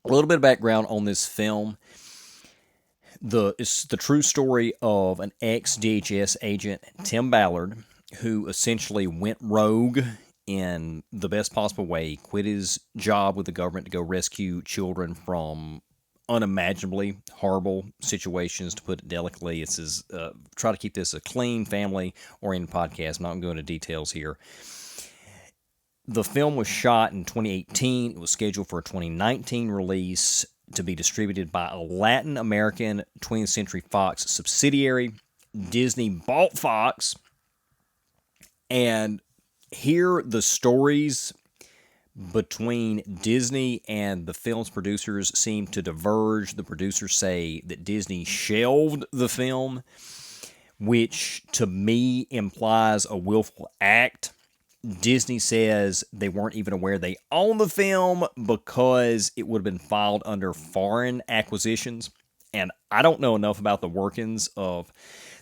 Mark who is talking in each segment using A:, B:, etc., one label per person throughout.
A: A little bit of background on this film. It's the true story of an ex-DHS agent, Tim Ballard, who essentially went rogue in the best possible way, quit his job with the government to go rescue children from unimaginably horrible situations, to put it delicately. It's try to keep this a clean, family-oriented podcast. I'm not going to go into details here. The film was shot in 2018. It was scheduled for a 2019 release to be distributed by a Latin American 20th Century Fox subsidiary. Disney bought Fox, and here the stories between Disney and the film's producers seem to diverge. The producers say that Disney shelved the film, which to me implies a willful act. Disney says they weren't even aware they owned the film because it would have been filed under foreign acquisitions. And I don't know enough about the workings of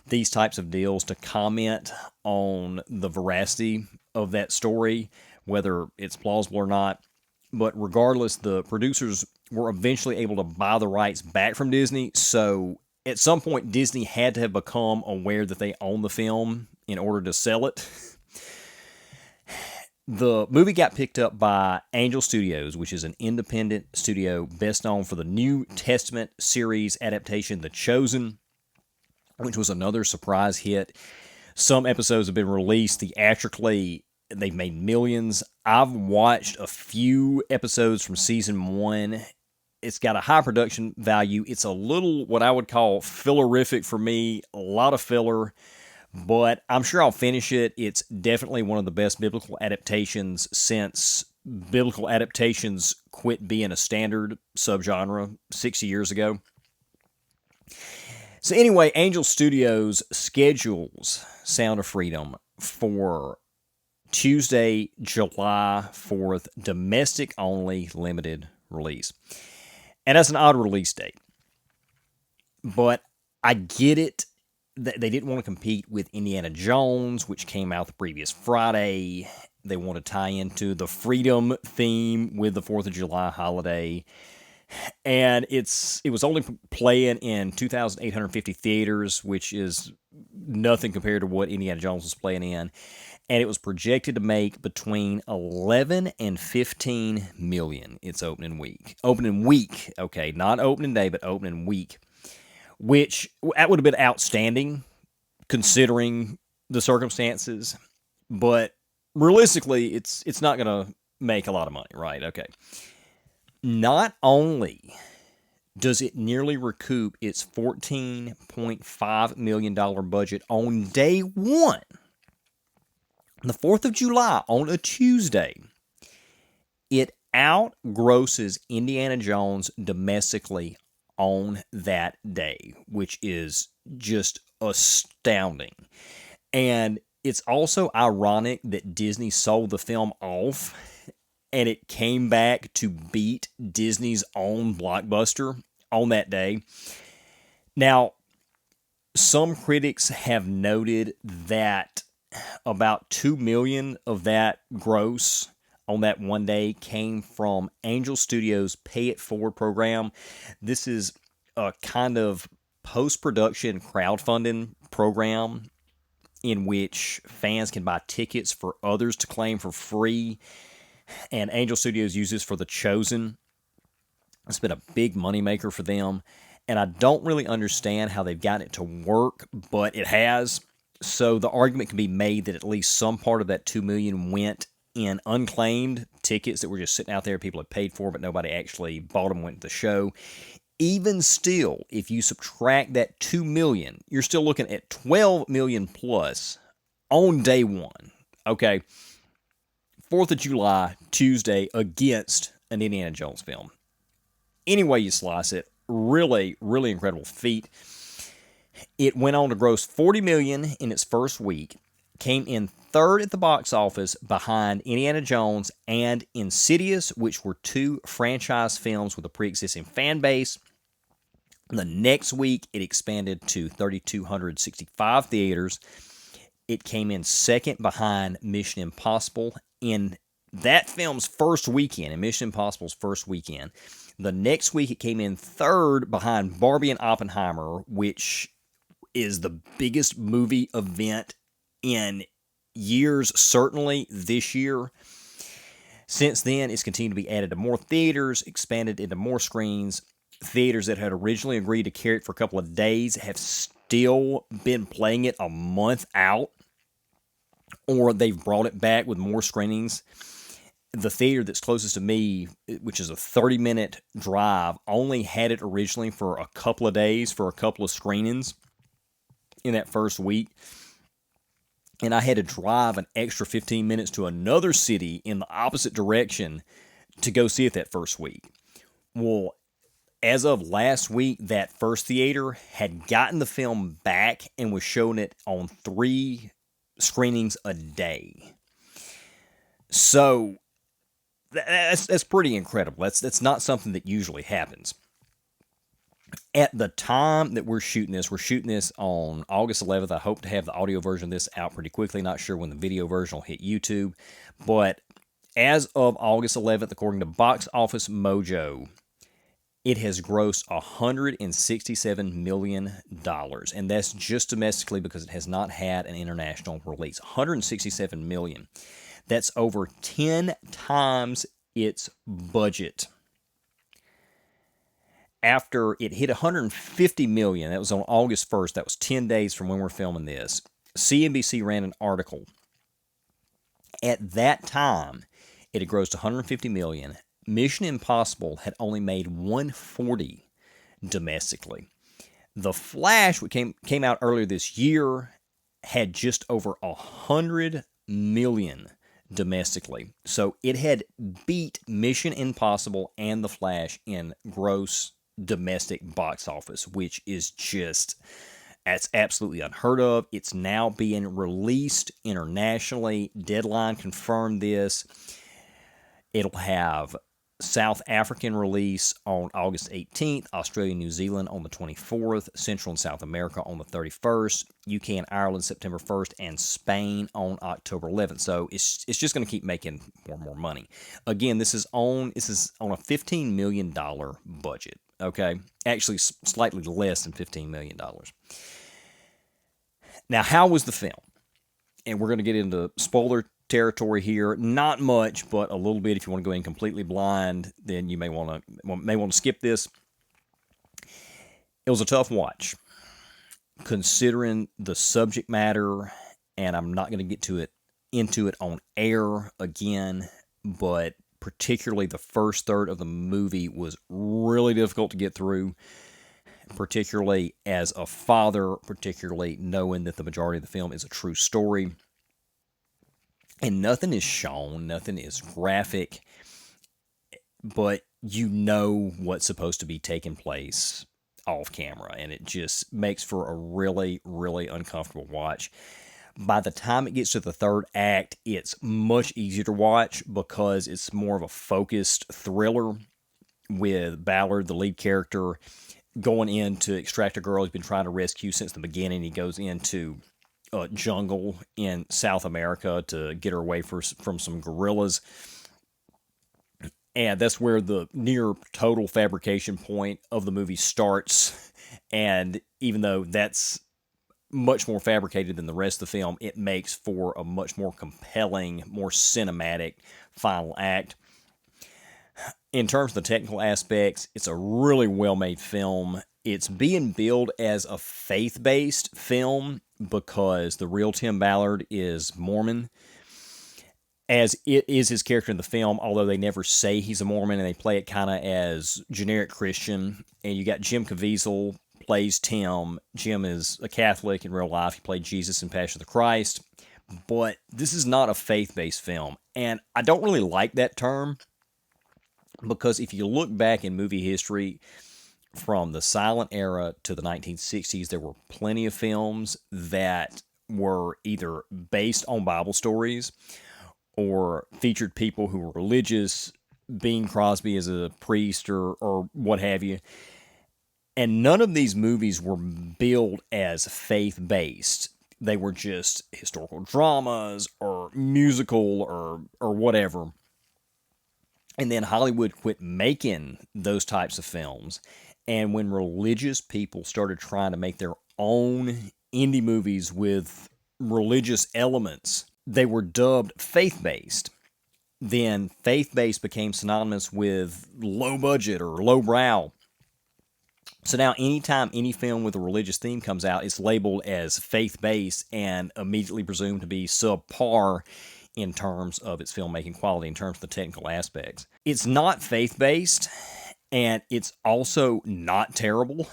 A: these types of deals to comment on the veracity of that story, whether it's plausible or not. But regardless, the producers were eventually able to buy the rights back from Disney. So at some point, Disney had to have become aware that they owned the film in order to sell it. The movie got picked up by Angel Studios, which is an independent studio best known for the New Testament series adaptation, The Chosen, which was another surprise hit. Some episodes have been released theatrically. They've made millions. I've watched a few episodes from season 1. It's got a high production value. It's a little, what I would call, fillerific for me. A lot of filler. But I'm sure I'll finish it. It's definitely one of the best biblical adaptations since biblical adaptations quit being a standard subgenre 60 years ago. So anyway, Angel Studios schedules Sound of Freedom for Tuesday, July 4th, domestic only limited release. And that's an odd release date. But I get it. They didn't want to compete with Indiana Jones, which came out the previous Friday. They want to tie into the freedom theme with the 4th of July holiday. And it was only playing in 2,850 theaters, which is nothing compared to what Indiana Jones was playing in. And it was projected to make between 11 and 15 million its opening week. Opening week, okay, not opening day, but opening week. Which, that would have been outstanding, considering the circumstances. But realistically, it's not going to make a lot of money, right? Okay. Not only does it nearly recoup its $14.5 million budget on day one, the 4th of July, on a Tuesday, it outgrosses Indiana Jones domestically on that day, which is just astounding. And it's also ironic that Disney sold the film off and it came back to beat Disney's own blockbuster on that day. Now, some critics have noted that about 2 million of that gross on that one day came from Angel Studios' Pay It Forward program. This is a kind of post-production crowdfunding program in which fans can buy tickets for others to claim for free. And Angel Studios uses for The Chosen. It's been a big moneymaker for them. And I don't really understand how they've gotten it to work, but it has. So the argument can be made that at least some part of that 2 million went in unclaimed tickets that were just sitting out there, people had paid for, but nobody actually bought them, went to the show. Even still, if you subtract that 2 million, you're still looking at 12 million plus on day one. Okay, 4th of July, Tuesday, against an Indiana Jones film. Any way you slice it, really, really incredible feat. It went on to gross $40 million in its first week, came in third at the box office behind Indiana Jones and Insidious, which were two franchise films with a pre-existing fan base. The next week, it expanded to 3,265 theaters. It came in second behind Mission Impossible in that film's first weekend, in Mission Impossible's first weekend. The next week, it came in third behind Barbie and Oppenheimer, which is the biggest movie event in years, certainly this year. Since then, it's continued to be added to more theaters, expanded into more screens. Theaters that had originally agreed to carry it for a couple of days have still been playing it a month out, or they've brought it back with more screenings. The theater that's closest to me, which is a 30-minute drive, only had it originally for a couple of days for a couple of screenings in that first week. And I had to drive an extra 15 minutes to another city in the opposite direction to go see it that first week. Well, as of last week, that first theater had gotten the film back and was showing it on 3 screenings a day. So that's pretty incredible. That's not something that usually happens. At the time that we're shooting this on August 11th. I hope to have the audio version of this out pretty quickly. Not sure when the video version will hit YouTube. But as of August 11th, according to Box Office Mojo, it has grossed $167 million. And that's just domestically because it has not had an international release. $167 million. That's over 10 times its budget. After it hit $150 million, that was on August 1st, that was 10 days from when we're filming this, CNBC ran an article. At that time, it had grossed $150 million. Mission Impossible had only made $140 domestically. The Flash, which came out earlier this year, had just over $100 million domestically. So it had beat Mission Impossible and The Flash in gross domestic box office, which is that's absolutely unheard of. It's now being released internationally. Deadline confirmed this. It'll have South African release on August 18th, Australia and New Zealand on the 24th, Central and South America on the 31st, UK and Ireland September 1st, and Spain on October 11th. So it's just going to keep making more and more money. Again, this is on a $15 million budget. Okay, actually slightly less than $15 million. Now, how was the film? And we're going to get into spoiler territory here. Not much, but a little bit. If you want to go in completely blind, then you may want to skip this. It was a tough watch, considering the subject matter, and I'm not going to get into it on air again, but particularly the first third of the movie was really difficult to get through, particularly as a father, particularly knowing that the majority of the film is a true story. And nothing is shown, nothing is graphic, but you know what's supposed to be taking place off camera, and it just makes for a really, really uncomfortable watch. By the time it gets to the third act, it's much easier to watch because it's more of a focused thriller with Ballard, the lead character, going in to extract a girl he's been trying to rescue since the beginning. He goes into a jungle in South America to get her away from some gorillas. And that's where the near total fabrication point of the movie starts. And even though that's much more fabricated than the rest of the film, it makes for a much more compelling, more cinematic final act. In terms of the technical aspects, it's a really well-made film. It's being billed as a faith-based film because the real Tim Ballard is Mormon, as it is his character in the film, although they never say he's a Mormon, and they play it kind of as generic Christian. And you got Jim Caviezel plays Tim. Jim is a Catholic in real life. He played Jesus in Passion of the Christ. But this is not a faith-based film. And I don't really like that term because if you look back in movie history, from the silent era to the 1960s, there were plenty of films that were either based on Bible stories or featured people who were religious, Bing Crosby as a priest or what have you. And none of these movies were billed as faith-based. They were just historical dramas or musical or whatever. And then Hollywood quit making those types of films. And when religious people started trying to make their own indie movies with religious elements, they were dubbed faith-based. Then faith-based became synonymous with low budget or low brow. So now anytime any film with a religious theme comes out, it's labeled as faith-based and immediately presumed to be subpar in terms of its filmmaking quality, in terms of the technical aspects. It's not faith-based, and it's also not terrible.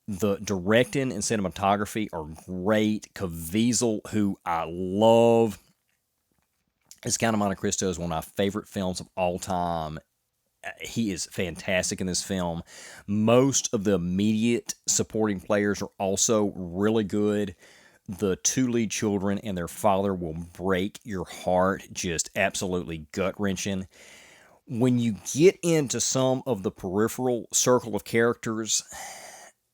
A: The directing and cinematography are great. Caviezel, who I love, is Count of Monte Cristo is one of my favorite films of all time. He is fantastic in this film. Most of the immediate supporting players are also really good. The two lead children and their father will break your heart, just absolutely gut-wrenching. When you get into some of the peripheral circle of characters,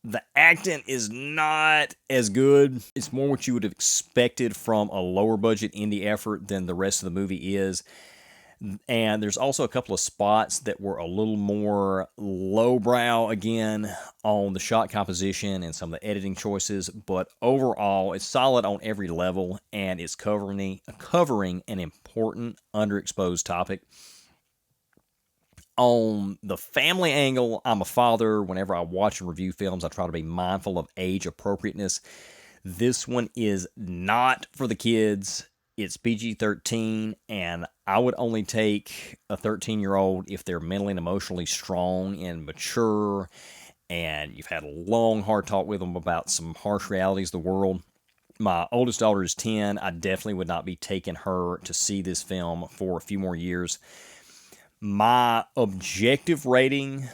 A: the acting is not as good. It's more what you would have expected from a lower budget indie effort than the rest of the movie is. And there's also a couple of spots that were a little more lowbrow again on the shot composition and some of the editing choices. But overall, it's solid on every level, and it's covering an important underexposed topic. On the family angle, I'm a father. Whenever I watch and review films, I try to be mindful of age appropriateness. This one is not for the kids. It's PG-13, and I would only take a 13-year-old if they're mentally and emotionally strong and mature, and you've had a long, hard talk with them about some harsh realities of the world. My oldest daughter is 10. I definitely would not be taking her to see this film for a few more years. My objective rating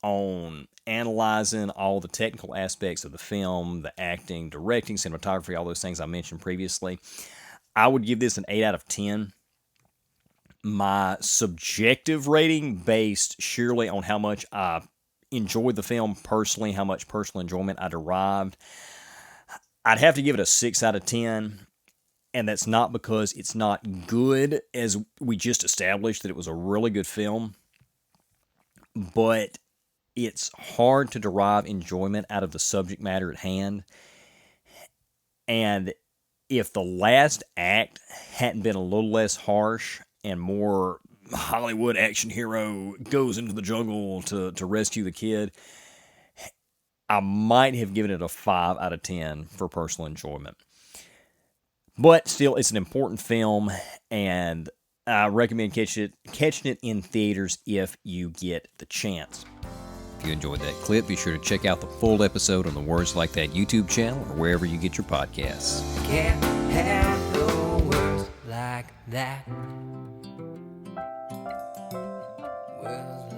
A: on analyzing all the technical aspects of the film, the acting, directing, cinematography, all those things I mentioned previously, I would give this an 8 out of 10. My subjective rating, based sheerly on how much I enjoyed the film personally, how much personal enjoyment I derived, I'd have to give it a 6 out of 10. And that's not because it's not good, as we just established that it was a really good film, but it's hard to derive enjoyment out of the subject matter at hand. And if the last act hadn't been a little less harsh and more Hollywood action hero goes into the jungle to rescue the kid, I might have given it a 5 out of 10 for personal enjoyment. But still, it's an important film, and I recommend catching it in theaters if you get the chance. If you enjoyed that clip, be sure to check out the full episode on the Words Like That YouTube channel or wherever you get your podcasts.
B: Can't have no words like that. Words